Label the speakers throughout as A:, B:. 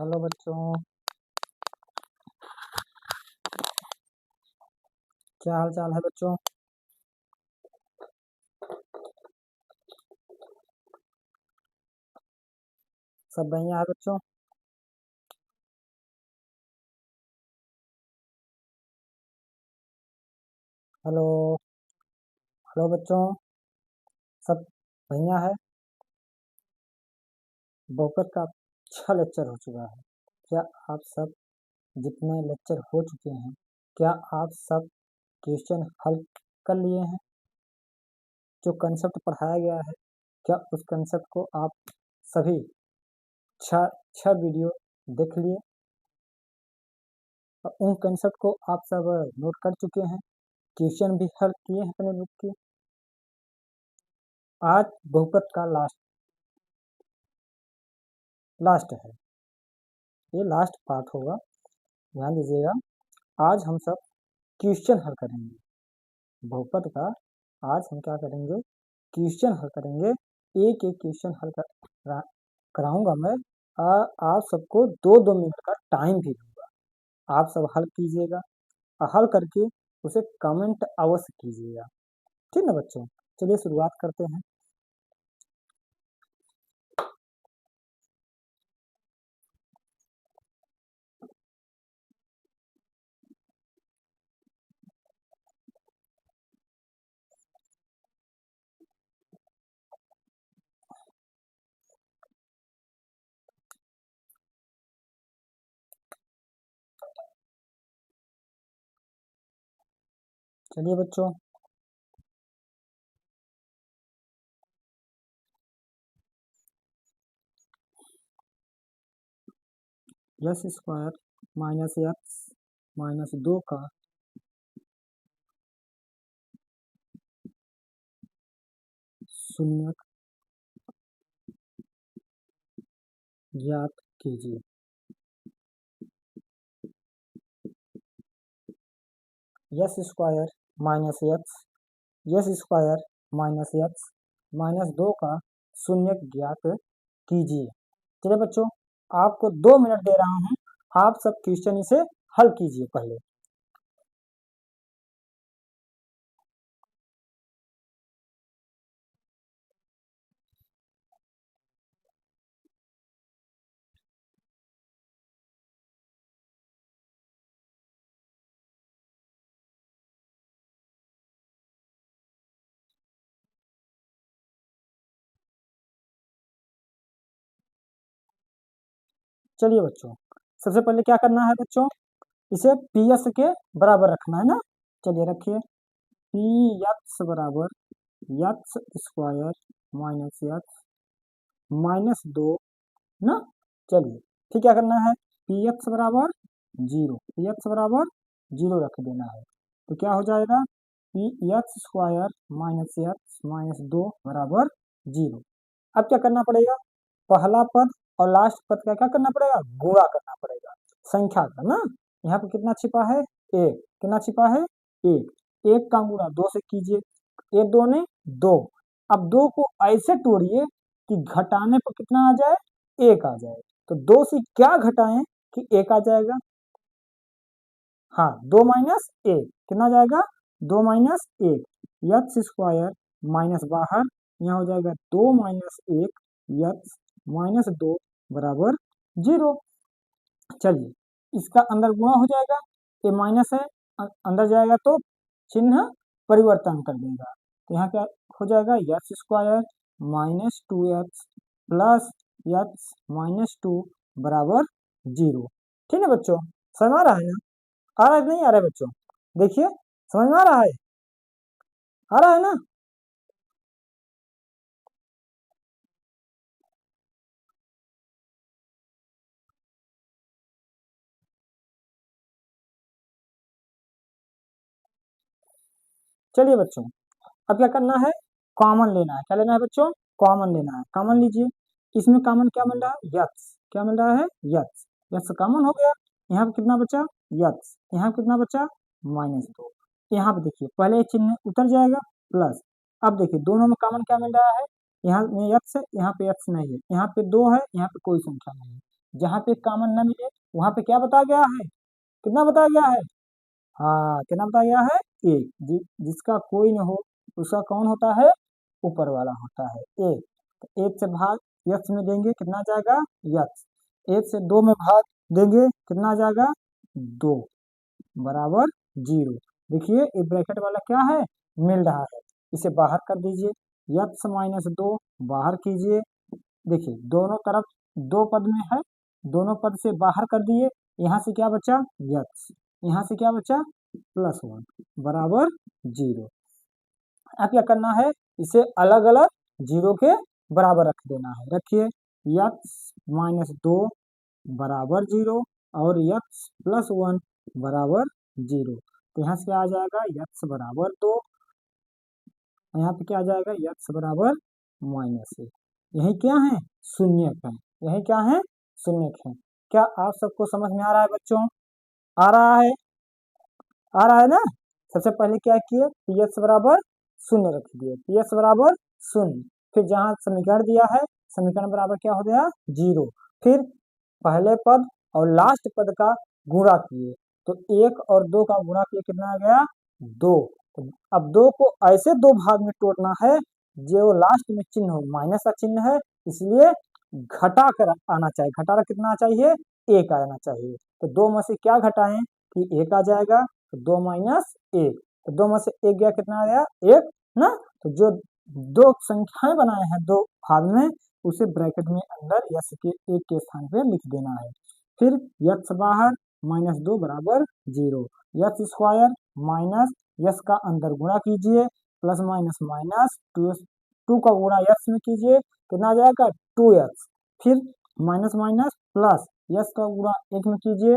A: Hello बच्चों, क्या हाल चाल है बच्चों। सब बढ़िया है बच्चों। हेलो हेलो बच्चों, सब बढ़िया है। बहुपत का अच्छा लेक्चर हो चुका है। क्या आप सब जितने लेक्चर हो चुके हैं, क्या आप सब क्वेश्चन हल कर लिए हैं? जो कंसेप्ट पढ़ाया गया है, क्या उस कंसेप्ट को आप सभी छः छः वीडियो देख लिए और उन कंसेप्ट को आप सब नोट कर चुके हैं? क्वेश्चन भी हल किए हैं अपने बुक के? आज बहुपत का लास्ट है। ये लास्ट पार्ट होगा, ध्यान दीजिएगा। आज हम सब क्वेश्चन हल करेंगे बहुपद का। आज हम क्या करेंगे? क्वेश्चन हल करेंगे। एक एक क्वेश्चन हल कराऊंगा मैं। आप सबको 2-2 मिनट का टाइम भी दूंगा। आप सब हल कीजिएगा और हल करके उसे कमेंट अवश्य कीजिएगा। ठीक ना बच्चों? चलिए शुरुआत करते हैं। चलिए बच्चों, yes square minus x minus 2 का शून्य ज्ञात कीजिए। Yes square minus x yes square minus x minus 2 का शून्य ज्ञात कीजिए। चलिए बच्चों, आपको 2 मिनट दे रहा हूँ। आप सब क्वेश्चन इसे हल कीजिए पहले। चलिए बच्चों, सबसे पहले क्या करना है बच्चों? इसे पी एस के बराबर रखना है ना। चलिए रखिए, पी एक्स बराबर x square minus x minus 2 ना। चलिए, फिर क्या करना है? पी एक्स बराबर 0, पी एक्स बराबर 0 रख देना है। तो क्या हो जाएगा? P x square minus x minus 2 बराबर 0। अब क्या करना पड़ेगा? पहला पद और लास्ट पद का क्या करना पड़ेगा? गुणा करना पड़ेगा संख्या का ना। यहाँ पे कितना छिपा है? एक। कितना छिपा है? एक। एक का गुणा 2 से कीजिए। एक 2 ने 2। अब 2 को ऐसे तोड़िए कि घटाने पर कितना आ जाए? एक आ जाए। तो 2 से क्या घटाएं कि एक आ जाएगा? हाँ, 2 माइनस एक कितना जाएगा? 2 माइनस एक, एक्स स्क्वायर माइनस बाहर, यहाँ हो जाएगा 2 माइनस एक एक्स माइनस 2 बराबर 0। चलिए, इसका अंदर गुणा हो जाएगा। ये माइनस है, अंदर जाएगा तो चिन्ह परिवर्तन कर देगा। तो यहाँ क्या हो जाएगा? X square minus 2x plus x minus 2 बराबर 0। ठीक है बच्चों, समझ आ रहा है ना? आ रहा है कि नहीं आ रहा है बच्चों? देखिए, समझ में आ रहा है? आ रहा है ना? चलिए बच्चों, अब क्या करना है? कॉमन लेना है। क्या लेना है बच्चों? कॉमन लेना है। कॉमन लीजिए। इसमें कॉमन क्या मिल रहा है? यक्स। क्या मिल रहा है? यक्स। यक्स कॉमन हो गया। यहाँ पे कितना बचा? यक्स। यहाँ पे कितना बचा? माइनस 2। यहाँ पे देखिए, पहले ये चिन्ह उतर जाएगा प्लस। अब देखिए, दोनों में कॉमन क्या मिल रहा है? यहाँ में यक्स है, यहाँ पे यक्स नहीं है, यहाँ पे 2 है, यहाँ पे कोई संख्या नहीं है। जहाँ पे कॉमन न मिले वहां पे क्या बताया गया है, कितना बताया गया है, हाँ कितना बताया गया है, एक। जिसका कोई न हो उसका कौन होता है, ऊपर वाला होता है एक। तो एक से भाग यक्स में देंगे कितना आ जाएगा, यक्स। एक से दो में भाग देंगे कितना आ जाएगा, दो, बराबर जीरो। देखिए ये ब्रैकेट वाला क्या है, मिल रहा है, इसे बाहर कर दीजिए, यक्स माइनस दो बाहर कीजिए। देखिए दोनों तरफ दो पद में है, दोनों पद से बाहर कर दिए, यहाँ से क्या बचा, यक्स, यहाँ से क्या बचा, प्लस वन, बराबर जीरो। अब क्या करना है, इसे अलग अलग जीरो के बराबर रख देना है। रखिए यक्स माइनस दो बराबर जीरो और यक्स प्लस वन बराबर जीरो। तो यहाँ से क्या आ जाएगा, यक्स बराबर दो, यहाँ पे क्या आ जाएगा, यक्स बराबर माइनस एक। यही क्या है, शून्यक है, यही क्या है, शून्यक है। क्या आप सबको समझ में आ रहा है बच्चों, आ रहा है, आ रहा है ना। सबसे पहले क्या किए, पी एक्स बराबर शून्य रख दिए, पी एक्स बराबर शून्य। फिर जहां समीकरण दिया है, समीकरण बराबर क्या हो गया, जीरो। फिर पहले पद और लास्ट पद का गुणा किए, तो एक और दो का गुणा किए कितना आ गया, दो। तो अब दो को ऐसे दो भाग में तोड़ना है जो लास्ट में चिन्ह हो, माइनस का चिन्ह है, इसलिए घटा कर आना चाहिए, घटा कर कितना चाहिए, एक आना चाहिए। तो दो में से क्या घटाएं कि एक आ जाएगा, तो दो माइनस एक, तो दो में से एक गया कितना आ गया, एक ना। तो जो दो संख्याएं बनाए हैं दो भाग में, उसे ब्रैकेट में अंदर यस के एक के स्थान पे लिख देना है। फिर यक्स बाहर माइनस दो बराबर जीरो, यक्स स्क्वायर माइनस यस का अंदर गुणा कीजिए, plus minus minus two, two का गुणा यक्स में कीजिए कितना आ जाएगा, टू एक्स। फिर माइनस माइनस प्लस यस का गुणा एक में कीजिए,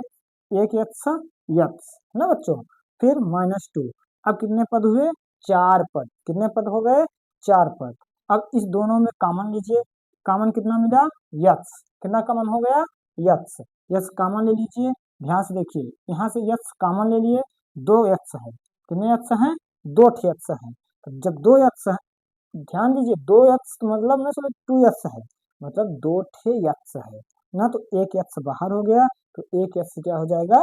A: एक एक्स यक्स ना बच्चों। फिर माइनस टू, अब कितने पद हुए, चार पद, कितने पद हो गए, चार पद। अब इस दोनों में कॉमन लीजिए, कॉमन कितना मिला, यक्स, कितना कॉमन हो गया, यक्स, यक्स कॉमन ले लीजिए। ध्यान से देखिए, यहाँ से यक्स कॉमन ले लिए, दो यक्स है, कितने यक्स हैं, दो ठी यक्स है। तो जब दो यक्स है, ध्यान दीजिए दो यक्स मतलब ना सोचे टू यक्स है, मतलब दो ठे यक्स है ना। तो एक यक्स बाहर हो गया, तो एक यक्स क्या हो जाएगा,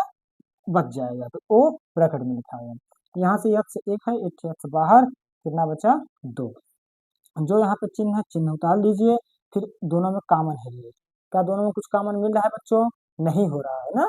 A: बच जाएगा, तो ओ ब्रैकेट में लिखा है। यहाँ से यक्स एक है, एक यक्स बाहर, कितना बचा, दो। जो यहाँ पे चिन्ह है, चिन्ह उतार लीजिए। फिर दोनों में कॉमन है ये, क्या दोनों में कुछ कॉमन मिल रहा है बच्चों, नहीं हो रहा है ना,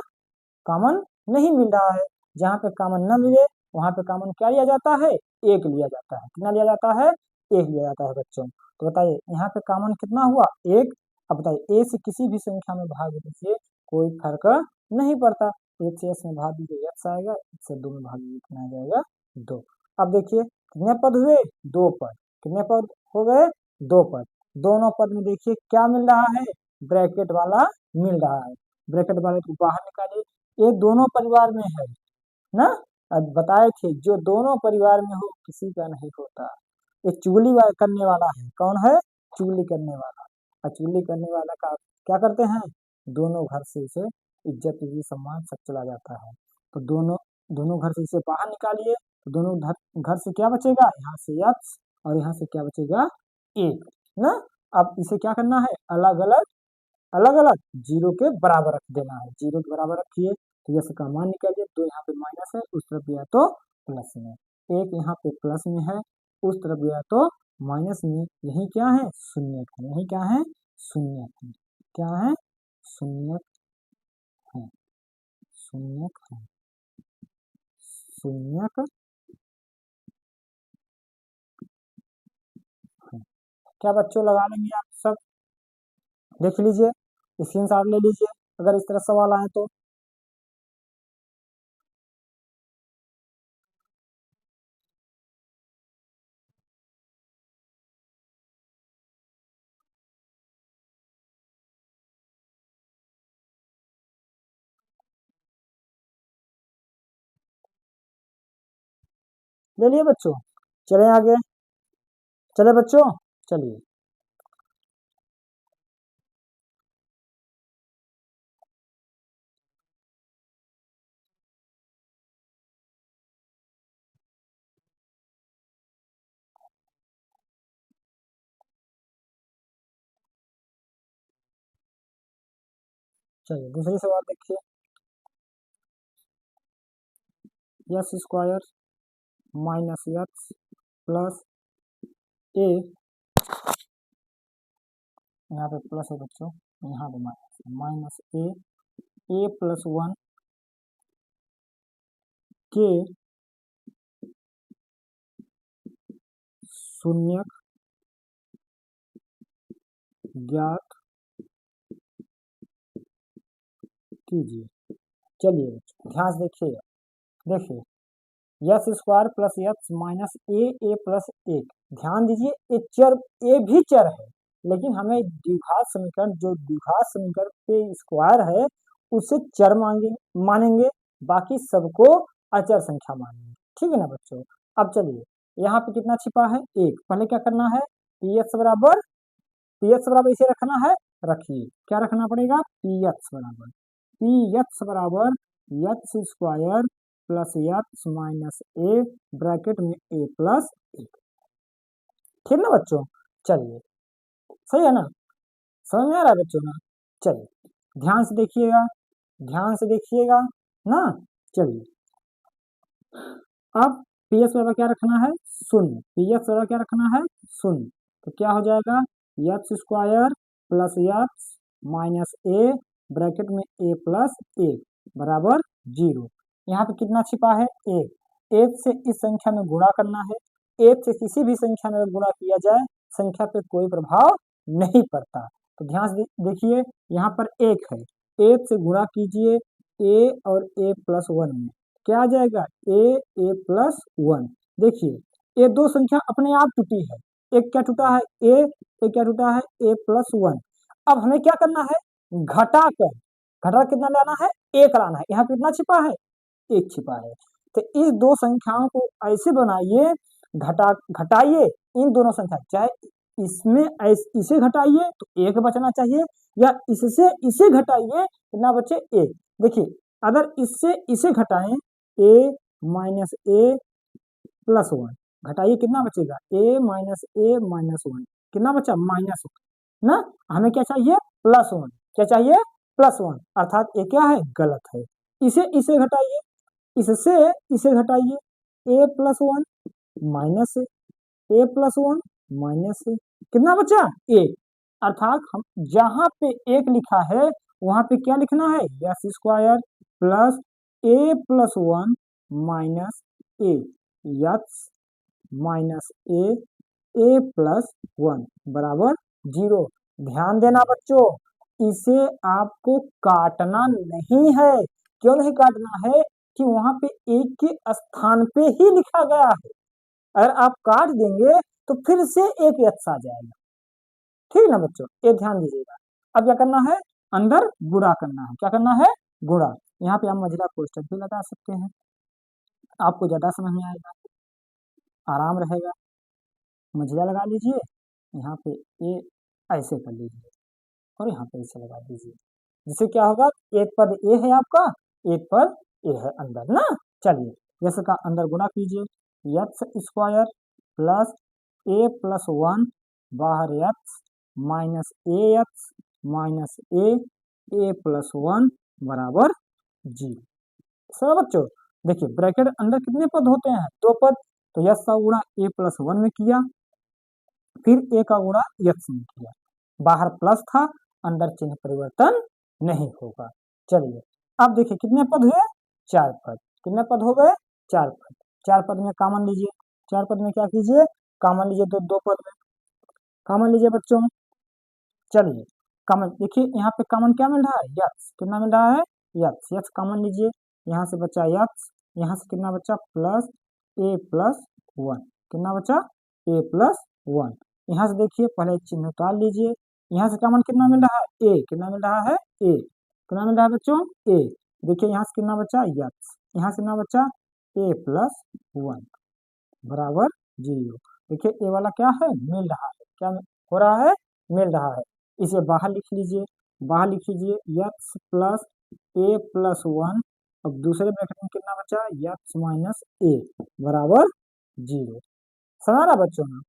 A: कॉमन नहीं मिल रहा है। जहाँ पे कॉमन न मिले वहां पे कॉमन क्या लिया जाता है, एक लिया जाता है, कितना लिया जाता है, एक लिया जाता है बच्चों। तो बताइए यहाँ पे कॉमन कितना हुआ, एक। अब बताइए ए से किसी भी संख्या में भाग दीजिए, कोई फर्क नहीं पड़ता। एक से एस में भाग दीजिए एक्स आएगा, एक से दो में भाग दीजिए कितना आ जाएगा, दो। अब देखिए कितने पद हुए, दो पद, कितने पद हो गए, दो पद। दोनों पद में देखिए क्या मिल रहा है, ब्रैकेट वाला मिल रहा है, ब्रैकेट वाले को बाहर निकालिए। ये दोनों परिवार में है ना, अब बताए थे जो दोनों परिवार में हो किसी का नहीं होता। ये करने वाला है, कौन है, चुगली करने वाला। और चुगली करने वाला का क्या करते हैं, दोनों घर से इसे इज्जत इज्जत सम्मान सब चला जाता है। तो दोनों दोनों घर से इसे बाहर निकालिए, तो दोनों घर से क्या बचेगा, यहाँ से यक्स और यहाँ से क्या बचेगा, एक ना। अब इसे क्या करना है, अलग अलग, अलग अलग जीरो के बराबर रख देना है, जीरो के बराबर रखिए। तो यस का मान निकालिए, दो यहाँ पे माइनस है, उस तरफ गया तो प्लस में, एक यहाँ पे प्लस में है, उस तरफ गया तो माइनस में। यही क्या है, शून्य है, यही क्या है, शून्य है, क्या है, शून्य है, शून्य है, शून्य है। क्या बच्चों लगा लेंगे आप सब, देख लीजिए, स्क्रीन शॉट ले लीजिए अगर इस तरह सवाल आए तो। ले लिए बच्चों, चले आगे, चले बच्चों, चलिए। चलिए दूसरी सवाल देखिए, x square minus x plus a, यहाँ पे प्लस है बच्चों, यहाँ पे माइनस, माइनस ए प्लस 1 के शून्य ज्ञात कीजिए। चलिए बच्चों ध्यान से देखिएगा, देखिए x square plus x minus a plus एक, ध्यान दीजिए ये चर, ए भी चर है, लेकिन हमें द्विघात समीकरण, जो द्विघात समीकरण पे स्क्वायर है उसे चर मानेंगे, बाकी सबको अचर संख्या मानेंगे, ठीक है ना बच्चों। अब चलिए यहाँ पे कितना छिपा है, एक, पहले क्या करना है, पी एक्स बराबर इसे रखना है, रखिए क्या रखना पड़ेगा, पी एक्स बराबर x square plus x minus a bracket में ए प्लस एक, ठीक ना बच्चों। चलिए सही है ना, समझ में आ रहा है बच्चों ना। चलिए ध्यान से देखिएगा, ध्यान से देखिएगा ना। चलिए अब पी एक्स बराबर क्या रखना है, शून्य, पी एक्स बराबर क्या रखना है, शून्य, तो क्या हो जाएगा, x square plus x minus a bracket में ए प्लस एक बराबर 0। यहाँ पे कितना छिपा है, एक से इस संख्या में गुणा करना है, एक से किसी भी संख्या में गुणा किया जाए संख्या पे कोई प्रभाव नहीं पड़ता, तो ध्यान से देखिए यहाँ पर एक है, एक से गुणा कीजिए ए और ए प्लस 1 में, क्या आ जाएगा, ए प्लस 1। देखिए ये दो संख्या अपने आप टूटी है, एक क्या टूटा है, एक क्या टूटा है, ए प्लस 1। अब हमें क्या करना है, घटा कर, घटा कितना लाना है, एक लाना है, यहाँ पे कितना छिपा है, एक छिपा है, तो इस दो संख्याओं को ऐसे बनाइए, घटाइए इन दोनों संख्या, चाहे इसमें इसे घटाइए तो एक बचना चाहिए, या इससे इसे घटाइए कितना बचे, एक। देखिए अगर इससे इसे घटाएं, ए माइनस ए प्लस 1, घटाइए कितना बचेगा, ए माइनस 1, कितना बचा, माइनस 1 ना, हमें क्या चाहिए, प्लस 1, क्या चाहिए, प्लस 1, अर्थात ये क्या है, गलत है। इसे घटाइए, इससे इसे घटाइए, ए plus 1 minus a plus 1 minus ए, कितना बचा, एक, अर्थात हम जहां पे एक लिखा है वहां पे क्या लिखना है, yes square plus A plus 1 minus A, x minus a plus 1 बराबर 0। ध्यान देना बच्चों, इसे आपको काटना नहीं है, क्यों नहीं काटना है, कि वहां पे एक के स्थान पे ही लिखा गया है, अगर आप काट देंगे तो फिर से एक यक्स आ जाएगा, ठीक है ना बच्चों, ये ध्यान दीजिएगा। अब क्या करना है, अंदर गुणा करना है, क्या करना है, गुणा, यहाँ पे हम मझला कोष्ठक भी लगा सकते हैं, आपको ज्यादा समझ में आएगा, आराम रहेगा, मझला लगा लीजिए, यहाँ पे ए ऐसे कर लीजिए और यहाँ पे ऐसे लगा दीजिए, जिससे क्या होगा, एक पद ए है आपका, एक पद ए है अंदर ना। चलिए जैसे का अंदर गुणा कीजिए, यक्स स्क्वायर प्लस ए प्लस 1 बाहर x minus A x minus a plus 1 बराबर 0। सब बच्चों देखिए ब्रैकेट अंदर कितने पद होते हैं, दो पद, तो यक्स का गुणा ए प्लस 1 में किया, फिर ए का गुणा यक्स में किया, बाहर प्लस था, अंदर चिन्ह परिवर्तन नहीं होगा। चलिए अब देखिए कितने पद हुए, 4 पद, कितने पद हो गए, 4 पद, 4 पद में कॉमन लीजिए, 4 पद में क्या कीजिए, कॉमन लीजिए, दो पद में कॉमन लीजिए बच्चों। चलिए कॉमन देखिए, यहाँ पे कॉमन क्या मिल रहा है, यक्स, कितना मिल रहा है, यक्स, यक्स कॉमन लीजिए, यहाँ से बचा यक्स, यहाँ से कितना बचा, प्लस ए प्लस 1, कितना बचा, ए प्लस 1, यहाँ से देखिए पहले चिन्ह उतार लीजिए, यहाँ से कॉमन कितना मिल रहा है, ए, कितना मिल रहा है, ए, कितना मिल रहा है बच्चों, ए, देखिए यहाँ से कितना बचा, यक्स, यहाँ से कितना बचा, ए प्लस 1 बराबर 0। देखिए ए वाला क्या है, मिल रहा है, क्या हो रहा है, मिल रहा है, इसे बाहर लिख लीजिए, बाहर लिख लीजिए यक्स प्लस ए प्लस 1, अब दूसरे ब्रैकेट में कितना बचा, यक्स माइनस ए बराबर 0। समझ रहा बच्चों ने।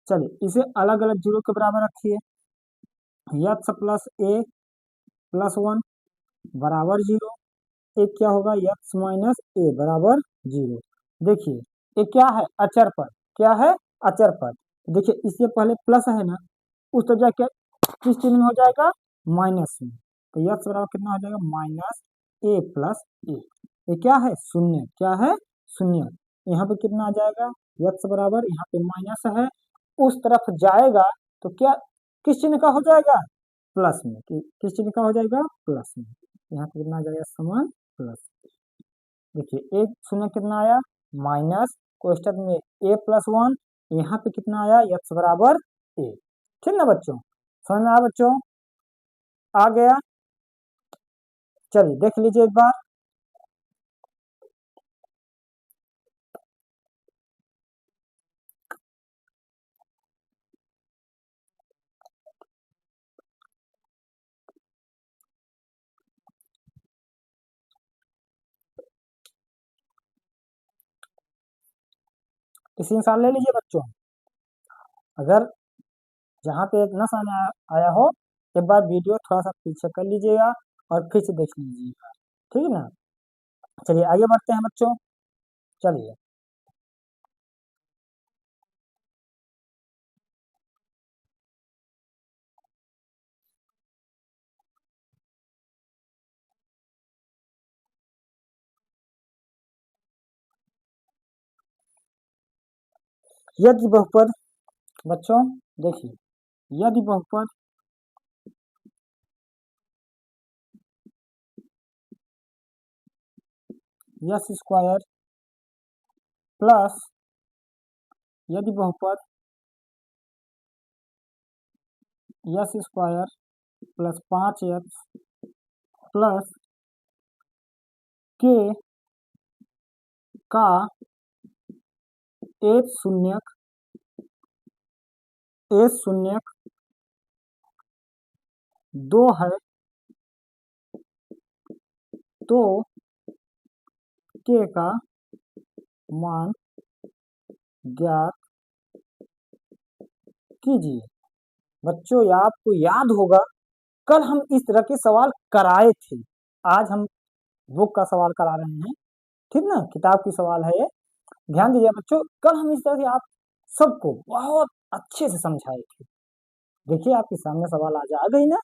A: चलिए इसे अलग अलग 0 के बराबर रखिए, यक्स प्लस ए प्लस 1 बराबर 0, एक क्या होगा x माइनस ए बराबर 0। देखिए ये क्या है अचर पद, क्या है अचर पद। देखिए इससे पहले प्लस है ना, उस तरफ जाके किस चिन्ह में हो जाएगा माइनस में, तो x बराबर कितना हो जाएगा माइनस ए प्लस ए। ये क्या है शून्य, क्या है शून्य। यहाँ पे कितना आ जाएगा x बराबर, यहाँ पे माइनस है, उस तरफ जाएगा तो क्या किस चिन्ह का हो जाएगा प्लस में, किस चिन्ह का हो जाएगा प्लस में। यहाँ पे कितना आ जाएगा समान प्लस। देखिए एक शून्य कितना आया माइनस कोष्टक में ए प्लस 1, यहाँ पे कितना आया x बराबर ए। ठीक ना बच्चों, समझ में आया बच्चों, आ गया। चलिए देख लीजिए एक बार। स्क्रीनशॉट ले लीजिए बच्चों, अगर जहाँ पे न समझ आया हो एक बार वीडियो थोड़ा सा पीछे कर लीजिएगा और फिर से देख लीजिएगा, ठीक है ना। चलिए आगे बढ़ते हैं बच्चों, चलिए यदि बहुपद, बच्चों देखिए यदि बहुपद यस स्क्वायर प्लस, यदि बहुपद yes square plus 5x plus के का एक शून्यक एक शून्यक 2 है, तो के का मान ज्ञात कीजिए। बच्चों ये आपको याद होगा कल हम इस तरह के सवाल कराए थे, आज हम बुक का सवाल करा रहे हैं, ठीक ना, किताब की सवाल है ये। ध्यान दीजिए बच्चों, कल हम इस तरह से आप सबको बहुत अच्छे से समझाए थे। देखिए आपके सामने सवाल आज आ गई ना,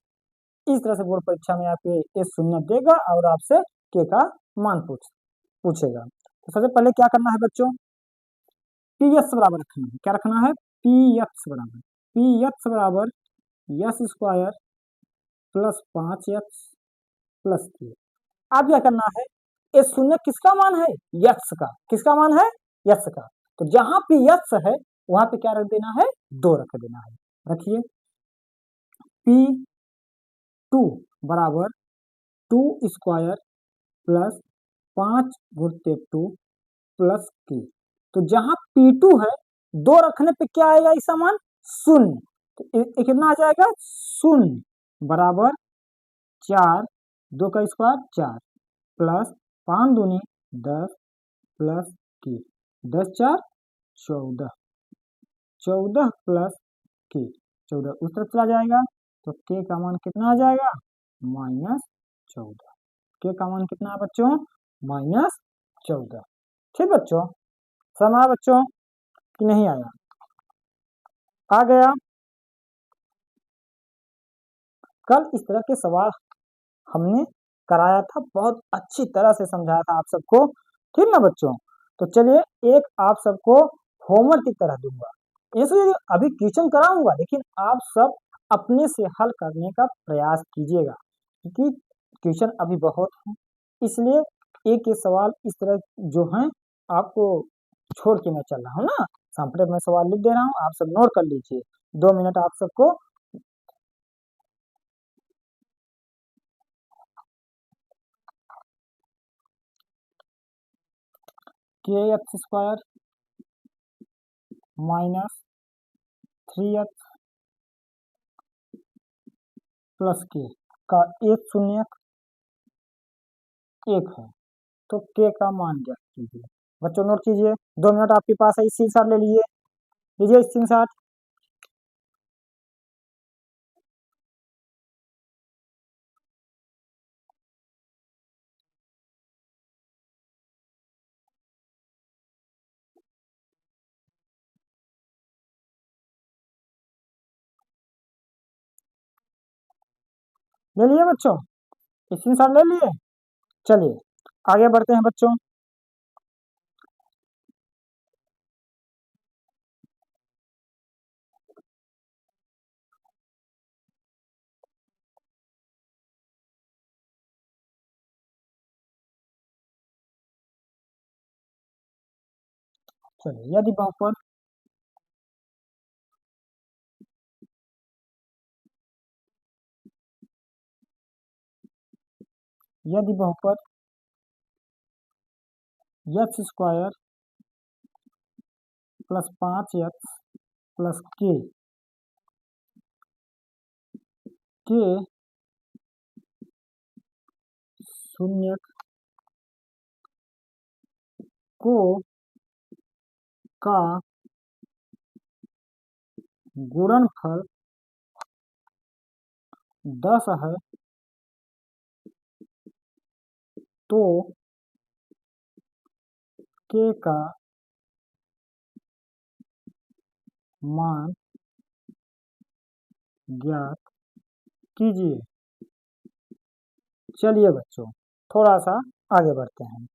A: इस तरह से बोर्ड परीक्षा में आपके ये शून्य देगा और आपसे के का मान पूछेगा। तो सबसे पहले क्या करना है बच्चों, पी एस बराबर रखना है, क्या रखना है पी एक्स बराबर, पी एक्स बराबर yes square plus 5x plus 3। अब क्या करना है, ये शून्य किसका मान है यक्स का, किसका मान है यक्स का, तो जहां पे यक्स है वहां पे क्या रख देना है 2 रख देना है। रखिए पी टू बराबर 2 स्क्वायर प्लस 5 × 2 प्लस के, तो जहां P2 है 2 रखने पे क्या आएगा इसका मान शून्य, तो कितना आ जाएगा शून्य बराबर 4, 2 का स्क्वायर 4 प्लस 5 दूनी 10 प्लस के, 10 4 14, 14 प्लस के, 14 उस तरफ चला जाएगा तो के का मान कितना आ जाएगा -14। के का मान कितना है बच्चों -14। ठीक बच्चों, समझ आया बच्चों कि नहीं आया, आ गया। कल इस तरह के सवाल हमने कराया था, बहुत अच्छी तरह से समझाया था आप सबको, ठीक ना बच्चों। तो चलिए एक आप सबको होमवर्क की तरह दूंगा, इसलिए अभी क्वेश्चन कराऊंगा लेकिन आप सब अपने से हल करने का प्रयास कीजिएगा, क्योंकि क्वेश्चन अभी बहुत है, इसलिए एक एक सवाल इस तरह जो हैं आपको छोड़ के मैं चल रहा हूँ ना, सामने मैं सवाल लिख दे रहा हूँ, आप सब नोट कर लीजिए, 2 मिनट आप सबको। के एक्स स्क्वायर -3x प्लस का एक शून्यक 1 है, तो के का मान ज्ञात कीजिए। बच्चों नोट कीजिए, 2 मिनट आपके पास है, स्क्रीनशॉट ले लीजिए स्क्रीनशॉट। ले लिए बच्चों, स्क्रीनशॉट ले लिए। चलिए आगे बढ़ते हैं बच्चों। चलिए यदि बहुपद x square plus 5x plus के शून्य को का गुणनफल 10 है तो के का मान ज्ञात कीजिए। चलिए बच्चों थोड़ा सा आगे बढ़ते हैं।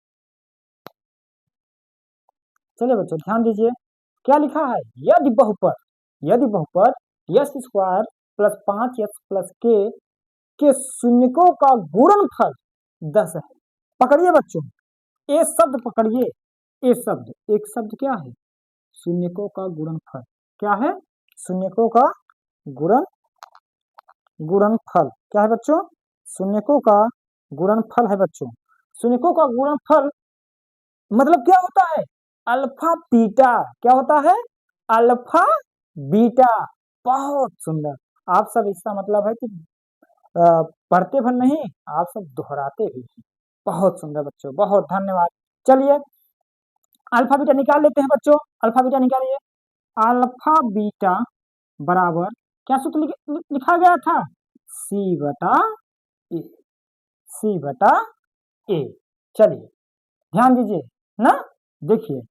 A: चलिए बच्चों ध्यान दीजिए क्या लिखा है। यदि बहुपद x square plus 5x plus के शून्यकों का गुणनफल 10 है। पकड़िए बच्चों, ये शब्द पकड़िए। ये शब्द, एक शब्द क्या है? शून्यकों का गुणनफल। क्या है? शून्यकों का गुणन गुणनफल क्या है बच्चों? शून्यकों का गुणनफल है बच्चों। शून्यकों का गुणनफल मतलब क्या होता है? Alpha beta. क्या होता है? Alpha beta. बहुत सुंदर। आप सब इसका मतलब है कि पढ़ते भर नहीं, आप सब दोहराते भी हैं। बहुत सुंदर बच्चों, बहुत धन्यवाद। चलिए अल्फा बीटा निकाल लेते हैं बच्चों। अल्फा बीटा निकालिए। अल्फा बीटा बराबर क्या सूत्र लिखा गया था? सी बटा ए। सी बटा ए। चलिए ध्यान दीजिए ना। देखिए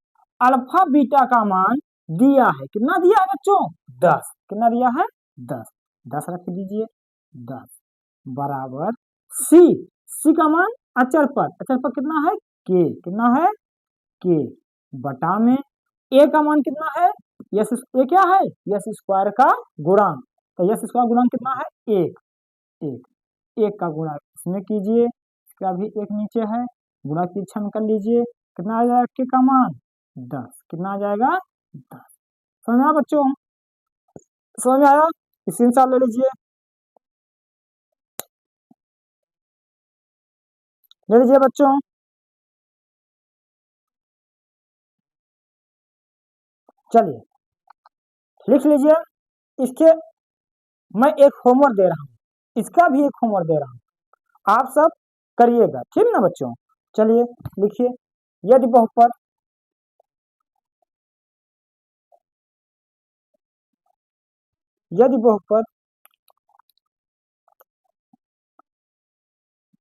A: अल्फा बीटा का मान दिया है, कितना दिया है बच्चों? 10। कितना दिया है? 10। 10 रख दीजिए। 10 बराबर सी। सी का मान अचर पद कितना है? के। कितना है? के बटा में ए का मान कितना है? यस ए क्या है? यस स्क्वायर का गुणांक। तो यस स्क्वायर गुणांक कितना है? एक। एक एक का गुणा इसमें कीजिए, इसका भी एक नीचे है, गुणा की क्षण कर लीजिए। कितना आ जाएगा के का मान? 10। कितना आ जाएगा? 10। समझ में आया बच्चों? समझ में आया? स्क्रीनशॉट ले लीजिए। ले लीजिए बच्चों। चलिए लिख लीजिए। इसके मैं एक होमवर्क दे रहा हूँ, इसका भी एक होमवर्क दे रहा हूँ, आप सब करिएगा, ठीक ना बच्चों? चलिए लिखिए। यदि बहुपद यदि बहुपद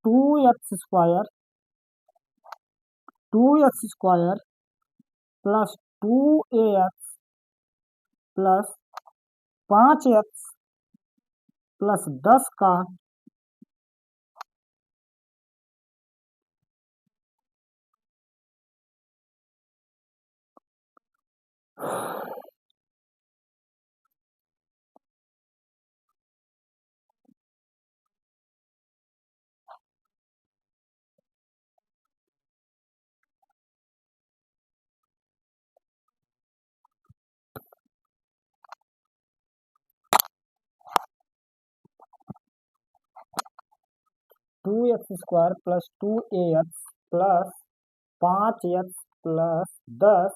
A: 2x square plus 2ax plus 5x plus 10 का two x square plus 2ax plus 5x plus 10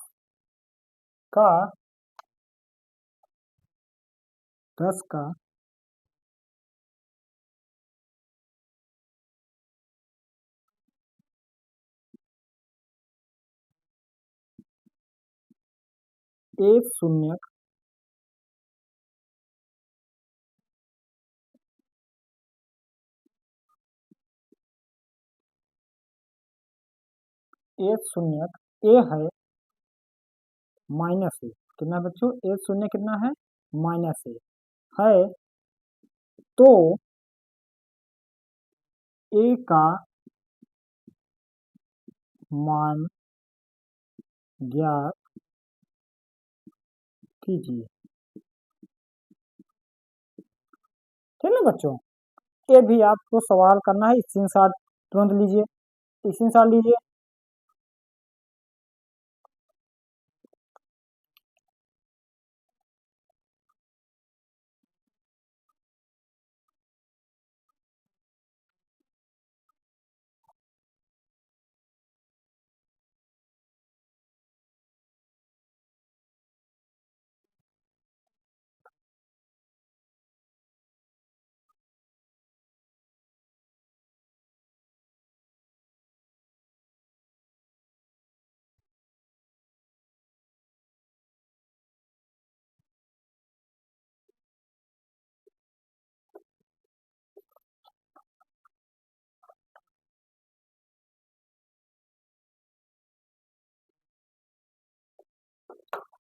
A: का 10 का एक शून्य एक शून्य ए है माइनस ए। कितना बच्चों? एक शून्य कितना है? माइनस ए है। तो ए का मान ज्ञात कीजिए। ठीक है बच्चों, ये भी आपको सवाल करना है, स्क्रीनशॉट तुरंत लीजिए, स्क्रीनशॉट लीजिए।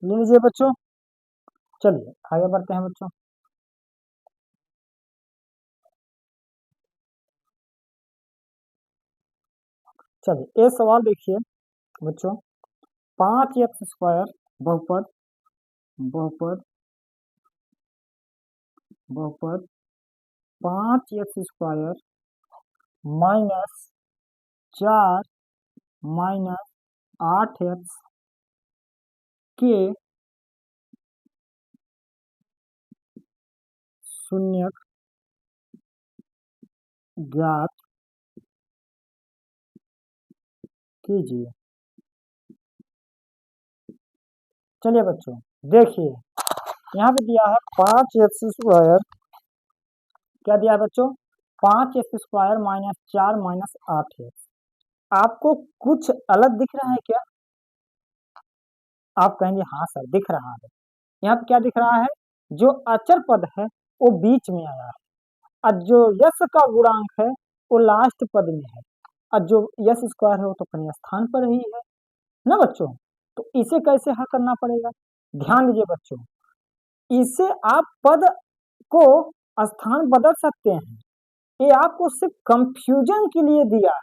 A: ले लीजिए बच्चों, चलिए आगे बढ़ते हैं बच्चों। चलिए ये सवाल देखिए बच्चों, 5x² बहुपद बहुपद बहुपद 5x² -4 -8x के शून्यक ज्ञात कीजिए। चलिए बच्चों देखिए, यहाँ पे दिया है 5x², क्या दिया है बच्चों, 5x² -4 -8x। आपको कुछ अलग दिख रहा है क्या? आप कहेंगे हाँ सर दिख रहा है। यहाँ पे क्या दिख रहा है, जो अचर पद है वो बीच में आया है, और जो यश का गुणांक है वो लास्ट पद में है, और जो यश स्क्वायर है वो तो अपने स्थान पर ही है ना बच्चों। तो इसे कैसे हल करना पड़ेगा, ध्यान दीजिए बच्चों, इसे आप पद को स्थान बदल सकते हैं, ये आपको सिर्फ कंफ्यूजन के लिए दिया है।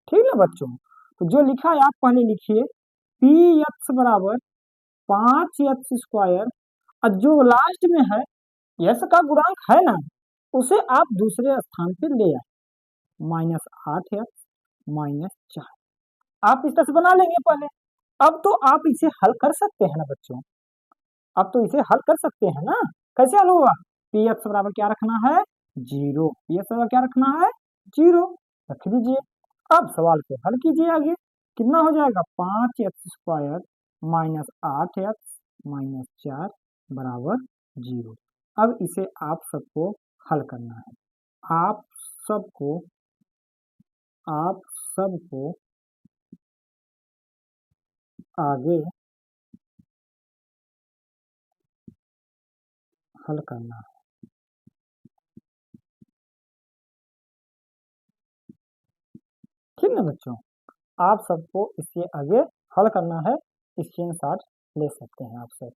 A: ठीक है बच्चों, तो जो लिखा है आप पहले लिखिए, पी एक्स बराबर 5x², और जो लास्ट में है यश का गुणांक है ना, उसे आप दूसरे स्थान पे ले आए, -8x -4। आप इस तरह से बना लेंगे पहले। अब तो आप इसे हल कर सकते हैं ना बच्चों, अब तो इसे हल कर सकते हैं ना। कैसे हल होगा, पी एक्स बराबर क्या रखना है, 0, पी एक्स बराबर क्या रखना है, 0 रख दीजिए। अब सवाल को हल कीजिए आगे, कितना हो जाएगा, 5x² -8x -4 बराबर 0। अब इसे आप सबको हल करना है, आप सबको आप सबको आगे हल करना है। ठीक है बच्चों, आप सबको इसके आगे हल करना है, स्क्रीनशॉट ले सकते हैं आप सब।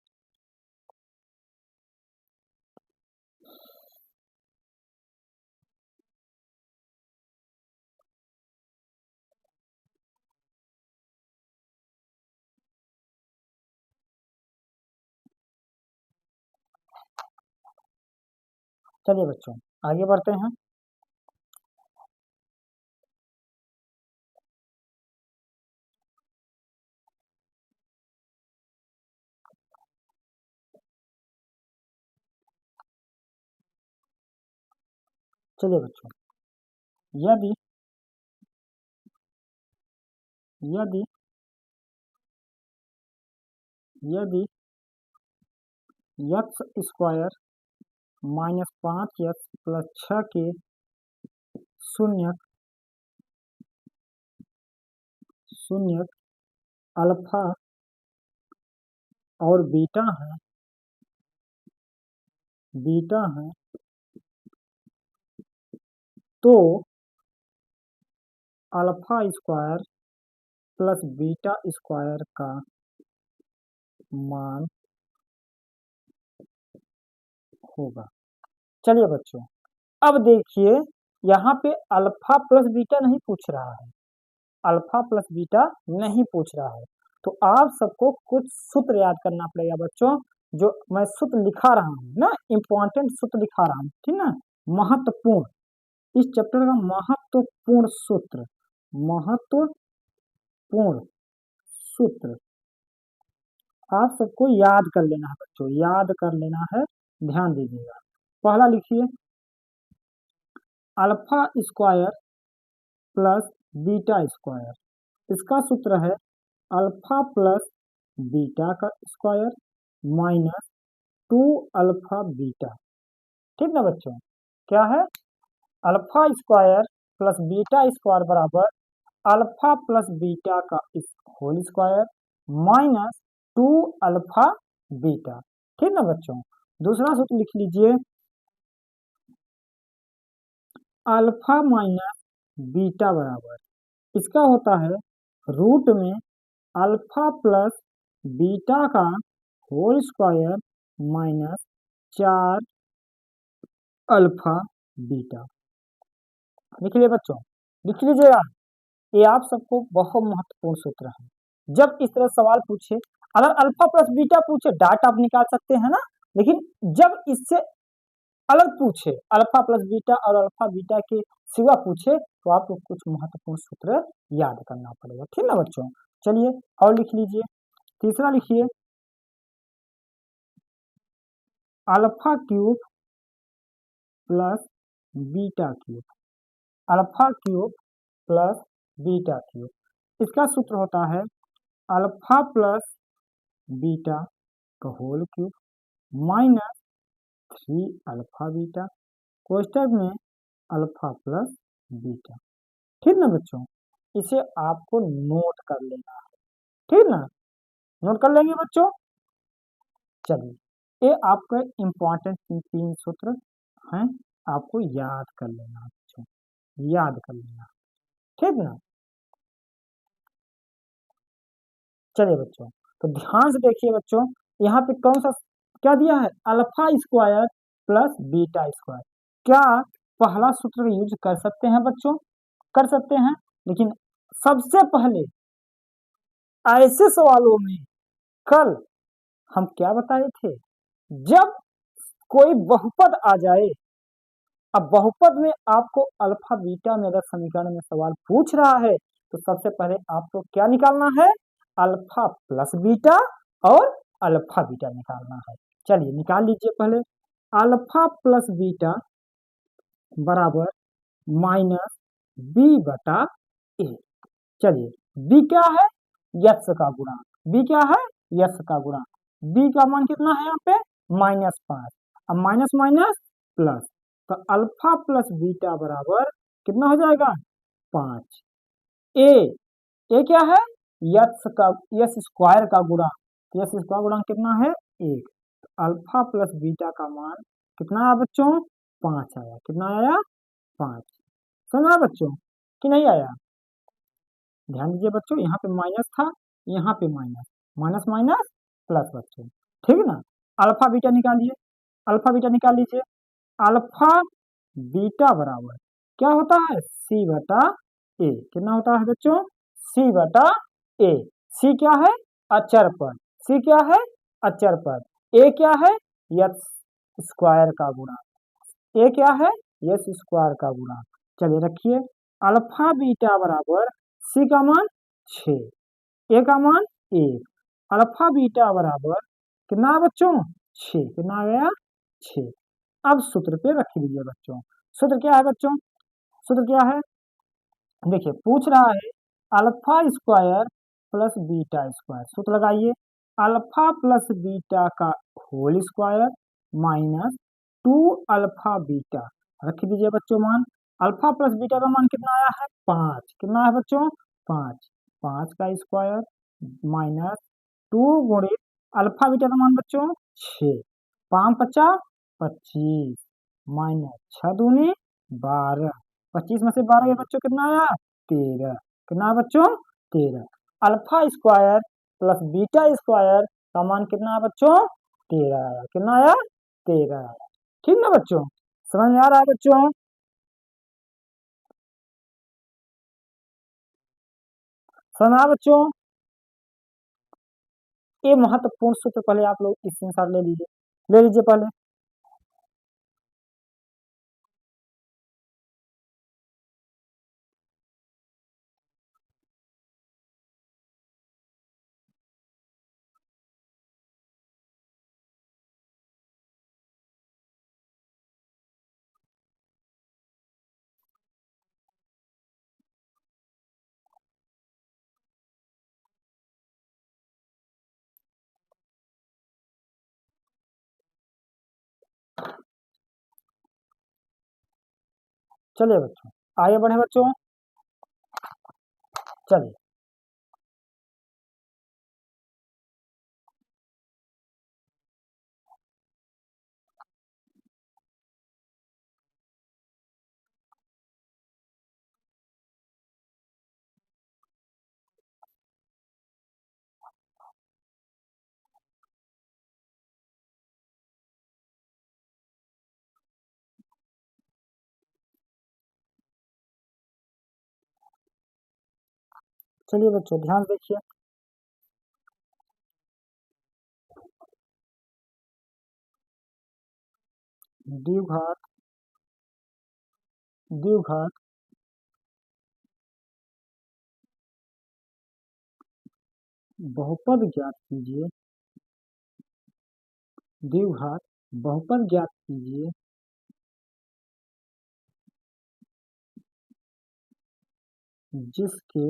A: चलिए बच्चों आगे बढ़ते हैं। चलिए बच्चों, यदि यदि यदि x² -5x + 6 के शून्यक शून्यक अल्फा और बीटा है, तो α² + β² का मान होगा। चलिए बच्चों, अब देखिए यहाँ पे अल्फा प्लस बीटा नहीं पूछ रहा है, अल्फा प्लस बीटा नहीं पूछ रहा है। तो आप सबको कुछ सूत्र याद करना पड़ेगा बच्चों, जो मैं सूत्र लिखा रहा हूँ ना, इंपॉर्टेंट सूत्र लिखा रहा हूँ, ठीक ना, महत्वपूर्ण, इस चैप्टर का महत्वपूर्ण सूत्र, महत्वपूर्ण सूत्र आप सबको याद कर लेना है बच्चों, याद कर लेना है, ध्यान दीजिएगा। पहला लिखिए, alpha square plus beta square, इसका सूत्र है अल्फा प्लस बीटा का स्क्वायर माइनस 2 अल्फा बीटा, ठीक ना बच्चों। क्या है, alpha square plus beta square बराबर अल्फा प्लस बीटा का whole square minus 2 alpha beta, ठीक ना बच्चों। दूसरा सूत्र लिख लीजिए, अल्फा माइनस बीटा बराबर, इसका होता है रूट में अल्फा प्लस बीटा का whole square minus 4 alpha beta. लिख लीजिए बच्चों, लिख लीजिएगा, ये आप सबको बहुत महत्वपूर्ण सूत्र है। जब इस तरह सवाल पूछे, अगर अल्फा प्लस बीटा पूछे डाट आप निकाल सकते हैं ना, लेकिन जब इससे अलग पूछे, अल्फा प्लस बीटा और अल्फा बीटा के सिवा पूछे, तो आपको कुछ महत्वपूर्ण सूत्र याद करना पड़ेगा, ठीक ना बच्चों। चलिए और लिख लीजिए, तीसरा लिखिए, alpha cube plus beta cube, alpha cube plus beta cube, इसका सूत्र होता है अल्फा प्लस बीटा का whole cube minus 3 alpha beta, कोष्टक में अल्फा प्लस बीटा, ठीक ना बच्चों। इसे आपको नोट कर लेना है, ठीक ना, नोट कर लेंगे बच्चों। चलिए, ये आपका इम्पोर्टेंट 3 सूत्र हैं, आपको याद कर लेना है बच्चों, याद कर लेना, ठीक ना। चलिए बच्चों, तो ध्यान से देखिए बच्चों, यहाँ पे कौन सा क्या दिया है, alpha square plus beta square. क्या पहला सूत्र यूज कर सकते हैं बच्चों, कर सकते हैं, लेकिन सबसे पहले ऐसे सवालों में कल हम क्या बताए थे, जब कोई बहुपद आ जाए, अब बहुपद में आपको अल्फा बीटा में अगर समीकरण में सवाल पूछ रहा है, तो सबसे पहले आपको क्या निकालना है, अल्फा प्लस बीटा और अल्फा बीटा निकालना है। चलिए निकाल लीजिए पहले, अल्फा प्लस बीटा बराबर माइनस बी बटा ए। चलिए, बी क्या है, यक्स का गुणांक, बी क्या है, यक्स का गुणांक, बी का मान कितना है यहाँ पे, -5, अब माइनस माइनस प्लस, तो अल्फा प्लस बीटा बराबर कितना हो जाएगा, 5। ए क्या है, यक्स का, यक्स स्क्वायर का गुणांक, यक्स स्क्वायर गुणांक कितना है, 1, तो अल्फा प्लस बीटा का मान कितना आया बच्चों, 5 आया, कितना आया, 5। समझा बच्चों कि नहीं आया, ध्यान दीजिए बच्चों, यहाँ पे माइनस था, यहाँ पे माइनस, माइनस माइनस प्लस बच्चों, ठीक है ना। अल्फा बीटा निकालिए, अल्फा बीटा निकाल लीजिए, अल्फा बीटा बराबर क्या होता है, सी बटा ए, कितना होता है बच्चों, सी बटा ए। सी क्या है, अचर पद, सी क्या है, अचर पद, ए क्या है, यक्स स्क्वायर का गुणांक, ए क्या है, यक्स स्क्वायर का गुणांक। चलिए रखिए, अल्फा बीटा बराबर सी का मान 6, ए का मान 1, अल्फा बीटा बराबर कितना बच्चों, 6, कितना आ गया, 6। अब सूत्र पे रख लीजिए बच्चों, सूत्र क्या है बच्चों, सूत्र क्या है, देखिए पूछ रहा है alpha square plus beta square, सूत्र लगाइए, अल्फा प्लस बीटा का whole square minus 2 alpha beta, रख दीजिए बच्चों मान, अल्फा प्लस बीटा का मान कितना आया है, 5, कितना है बच्चों, 5, 5 का स्क्वायर माइनस 2 गुणित अल्फा बीटा का मान बच्चों 6, 5 50 25 माइनस 6 दूनी 12, 25 में से 12 गए बच्चों, कितना आया, 13, कितना है बच्चों, 13। Alpha square plus beta square का मान कितना है बच्चों, 13 आया, कितना आया, 13 आया, ठीक ना बच्चों, समझ में आ रहा है बच्चों। सुना बच्चों, ये महत्वपूर्ण सूत्र पहले आप लोग इस अनुसार ले लीजिए पहले। चलिए बच्चों, आगे बढ़े बच्चों। चलिए, चलिए बच्चों ध्यान देखिए। द्विघात द्विघात बहुपद ज्ञात कीजिए। द्विघात बहुपद ज्ञात कीजिए जिसके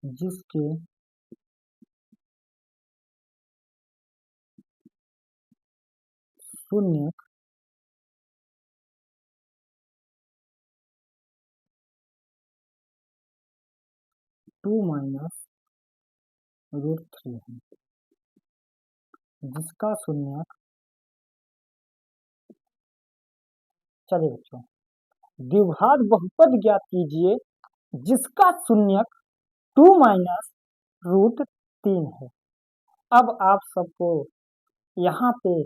A: जिसके शून्य 2 - √3 है। जिसका शून्य, चलिए बच्चों, द्विघात बहुपद ज्ञात कीजिए जिसका शून्यक 2 - √3 है। अब आप सबको यहाँ पे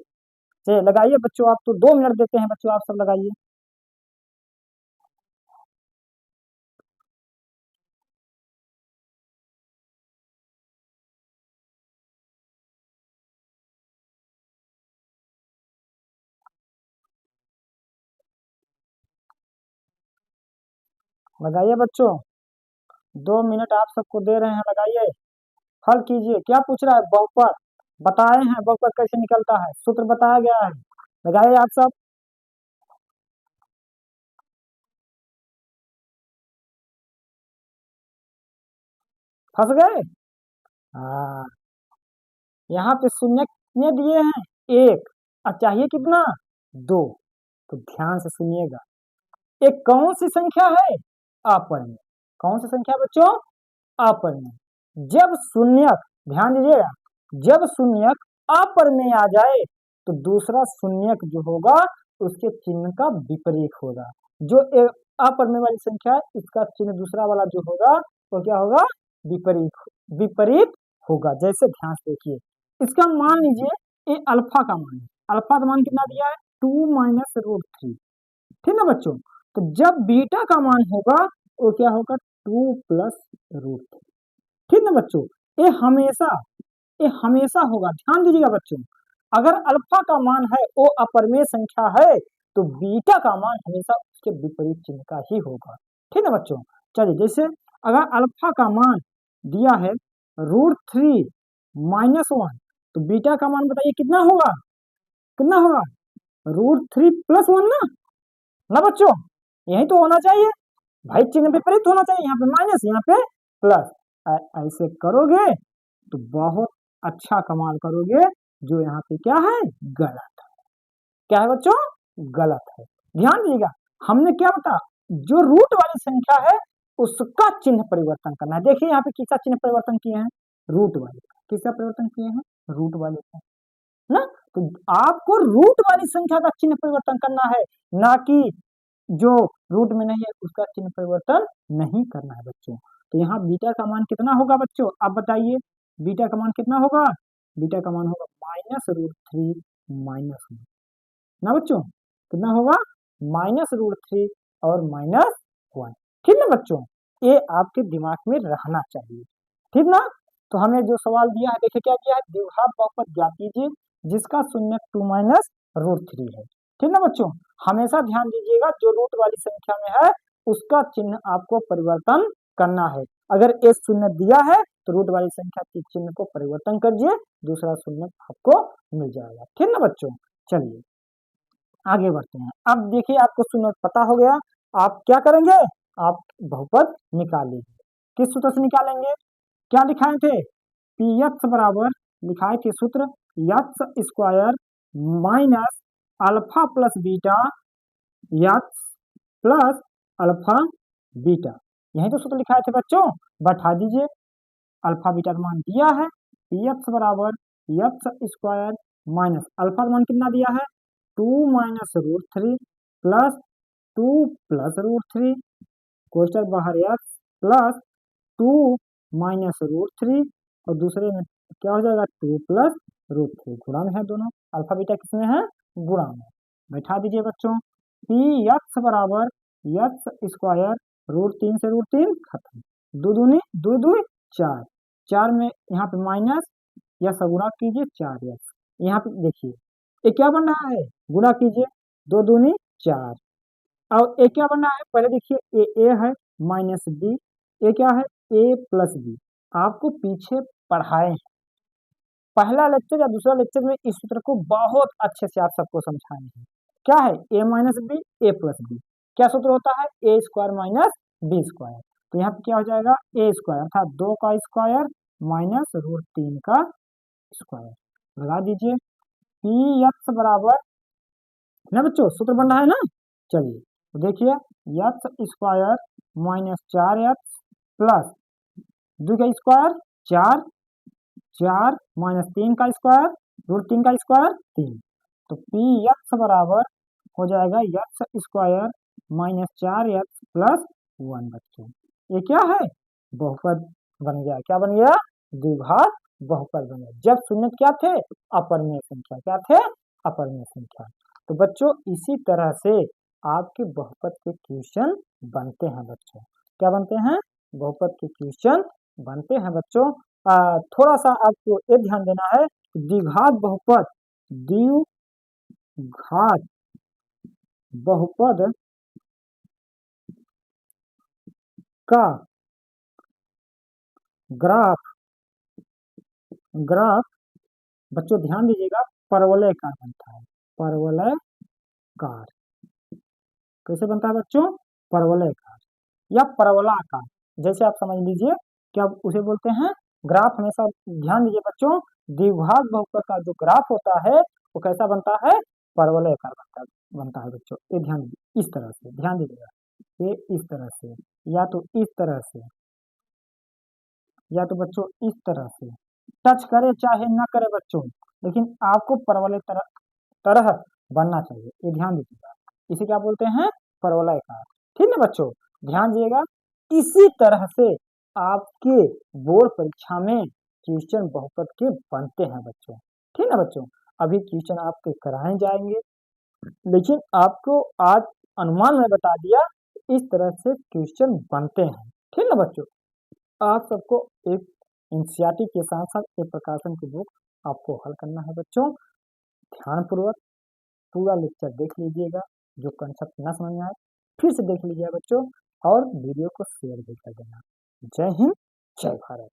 A: चलिए लगाइए बच्चों, आप तो 2 मिनट देते हैं बच्चों, आप सब लगाइए। लगाइए बच्चों, 2 मिनट आप सबको दे रहे हैं, लगाइए। हल कीजिए। क्या पूछ रहा है? बहुपद बताए हैं, बहुपद कैसे निकलता है, सूत्र बताया गया है। लगाइए आप सब। फंस गए? हाँ, यहाँ पे शून्य कितने दिए हैं? 1। और चाहिए कितना? 2। तो ध्यान से सुनिएगा, एक कौन सी संख्या है? अपरिमेय। कौन सी संख्या बच्चों? अपरिमेय। जब शून्यक, ध्यान दीजिएगा, जब शून्यक अपरिमेय आ जाए तो दूसरा शून्यक जो होगा उसके चिन्ह का विपरीत होगा। जो अपरिमेय वाली संख्या है इसका चिन्ह दूसरा वाला जो होगा वो क्या होगा? विपरीत विपरीत होगा। जैसे ध्यान से देखिए, इसका मान लीजिए ये अल्फा का मान है। अल्फा का मान कितना दिया है? 2 - √3। ठीक ना बच्चों? तो जब बीटा का मान होगा वो क्या होगा? 2 + √3। ठीक ना बच्चों? ये हमेशा ये हमेशा होगा। ध्यान दीजिएगा बच्चों, अगर अल्फा का मान है वो अपरिमेय संख्या है तो बीटा का मान हमेशा उसके विपरीत चिन्ह का ही होगा। ठीक है बच्चों? चलिए, जैसे अगर अल्फा का मान दिया है √3 - 1, तो बीटा का मान बताइए कितना होगा? कितना होगा? √3 + 1 ना बच्चों? यही तो होना चाहिए भाई, चिन्ह विपरीत होना चाहिए। यहाँ पे माइनस, यहाँ पे प्लस। ऐसे करोगे तो बहुत अच्छा कमाल करोगे। जो यहाँ पे क्या है? गलत है। क्या है बच्चों? गलत है। ध्यान दीजिएगा, हमने क्या बताया? जो रूट वाली संख्या है उसका चिन्ह परिवर्तन करना है। देखिए यहाँ पे किसका चिन्ह परिवर्तन किए हैं? रूट वाले का। किसका परिवर्तन किए हैं? रूट वाले का ना। तो आपको रूट वाली संख्या का चिन्ह परिवर्तन करना है, ना कि जो रूट में नहीं है उसका चिन्ह परिवर्तन नहीं करना है बच्चों। तो यहाँ बीटा का मान कितना होगा बच्चों? आप बताइए, बीटा का मान कितना होगा? बीटा का मान होगा -√3 - 1। ना बच्चों, कितना होगा -√3 और -1। ठीक ना बच्चों, ये आपके दिमाग में रहना चाहिए, ठीक ना। तो हमें जो सवाल दिया है, देखिए क्या दिया है, द्विघात बहुपद ज्ञात कीजिए जिसका शून्य 2 -√3 है। ठीक ना बच्चों, हमेशा ध्यान दीजिएगा जो रूट वाली संख्या में है उसका चिन्ह आपको परिवर्तन करना है। अगर एक शून्य दिया है तो रूट वाली संख्या के चिन्ह को परिवर्तन करिए, दूसरा शून्य आपको मिल जाएगा। ठीक ना बच्चों, चलिए आगे बढ़ते हैं। अब देखिए आपको शून्य पता हो गया, आप क्या करेंगे, आप बहुपद निकाल लीजिए। किस सूत्र से निकालेंगे, क्या लिखाए थे, पी एक्स बराबर लिखाए थे सूत्र x square minus alpha plus beta x plus alpha beta, यही तो सूत्र लिखाए थे बच्चों। बैठा दीजिए, अल्फा बीटा का मान दिया है, पी एक्स बराबर एक्स स्क्वायर माइनस अल्फा का मान कितना दिया है 2 -√3 प्लस 2 +√3 क्वेश्चन बाहर एक्स प्लस 2 -√3 और दूसरे में क्या हो जाएगा 2 +√3, गुणा में है दोनों, अल्फा बीटा किसमें है, गुणा में। बैठा दीजिए बच्चों, पी एक्स बराबर एक्स स्क्वायर √3 से √3 खत्म, दो दूनी दो दो 4, 4 में यहाँ पे माइनस या गुणा कीजिए 4x, यहाँ पे देखिए ये क्या बन रहा है, गुणा कीजिए, दो दूनी 4, और ए क्या बन रहा है, पहले देखिए ए है -b, ए क्या है a + b, आपको पीछे पढ़ाए हैं, पहला लेक्चर या दूसरा लेक्चर में इस सूत्र को बहुत अच्छे से आप सबको समझाए हैं। क्या है a -b a + b, क्या सूत्र होता है a² - b², तो यहाँ पे क्या हो जाएगा a² अर्थात 2 का स्क्वायर माइनस √3 का स्क्वायर, लगा दीजिए, पी एक्स बराबर ना बच्चों, सूत्र बन रहा है ना। चलिए तो देखिए x² -4x प्लस 2 का स्क्वायर 4, 4 -3 का स्क्वायर √3 का स्क्वायर 3, तो पी एक्स बराबर हो जाएगा x² -4x प्लस 1। बच्चों ये क्या है, बहुपद बन गया, क्या बन गया, द्विघात बहुपद बन गया। जब शून्य क्या थे, अपरिमेय संख्या, क्या थे, अपरिमेय संख्या। तो बच्चों इसी तरह से आपके बहुपद के क्वेश्चन बनते हैं बच्चों, क्या बनते हैं, बहुपद के क्वेश्चन बनते हैं बच्चों। थोड़ा सा आपको ये ध्यान देना है, द्विघात बहुपद, द्विघात बहुपद का ग्राफ, ग्राफ बच्चों ध्यान दीजिएगा परवलयकार बनता है, परवलयकार, कैसे बनता है बच्चों, परवलयकार या परवलाकार, जैसे आप समझ लीजिए क्या उसे बोलते हैं ग्राफ। हमेशा ध्यान दीजिए बच्चों, द्विघात बहुपद का जो ग्राफ होता है वो कैसा बनता है, परवलयकार बनता है बच्चों। ये ध्यान दीजिए, इस तरह से ध्यान दीजिएगा, ये इस तरह से, या तो इस तरह से, या तो बच्चों इस तरह से, टच करे चाहे ना करे बच्चों, लेकिन आपको परवलय तरह बनना चाहिए, ये ध्यान दीजिएगा, इसे क्या बोलते हैं, परवलयकार। ठीक है बच्चों, ध्यान दीजिएगा, इसी तरह से आपके बोर्ड परीक्षा में क्वेश्चन बहुपद के बनते हैं बच्चों। ठीक है बच्चों, अभी क्वेश्चन आपके कराए जाएंगे, लेकिन आपको आज अनुमान में बता दिया इस तरह से क्वेश्चन बनते हैं। ठीक है बच्चों, आप सबको एक एनसीईआरटी के साथ साथ एक प्रकाशन की बुक आपको हल करना है बच्चों। ध्यानपूर्वक पूरा लेक्चर देख लीजिएगा, जो कंसेप्ट ना समझ में आए फिर से देख लीजिएगा बच्चों, और वीडियो को शेयर भी कर देना। जय हिंद, जय भारत।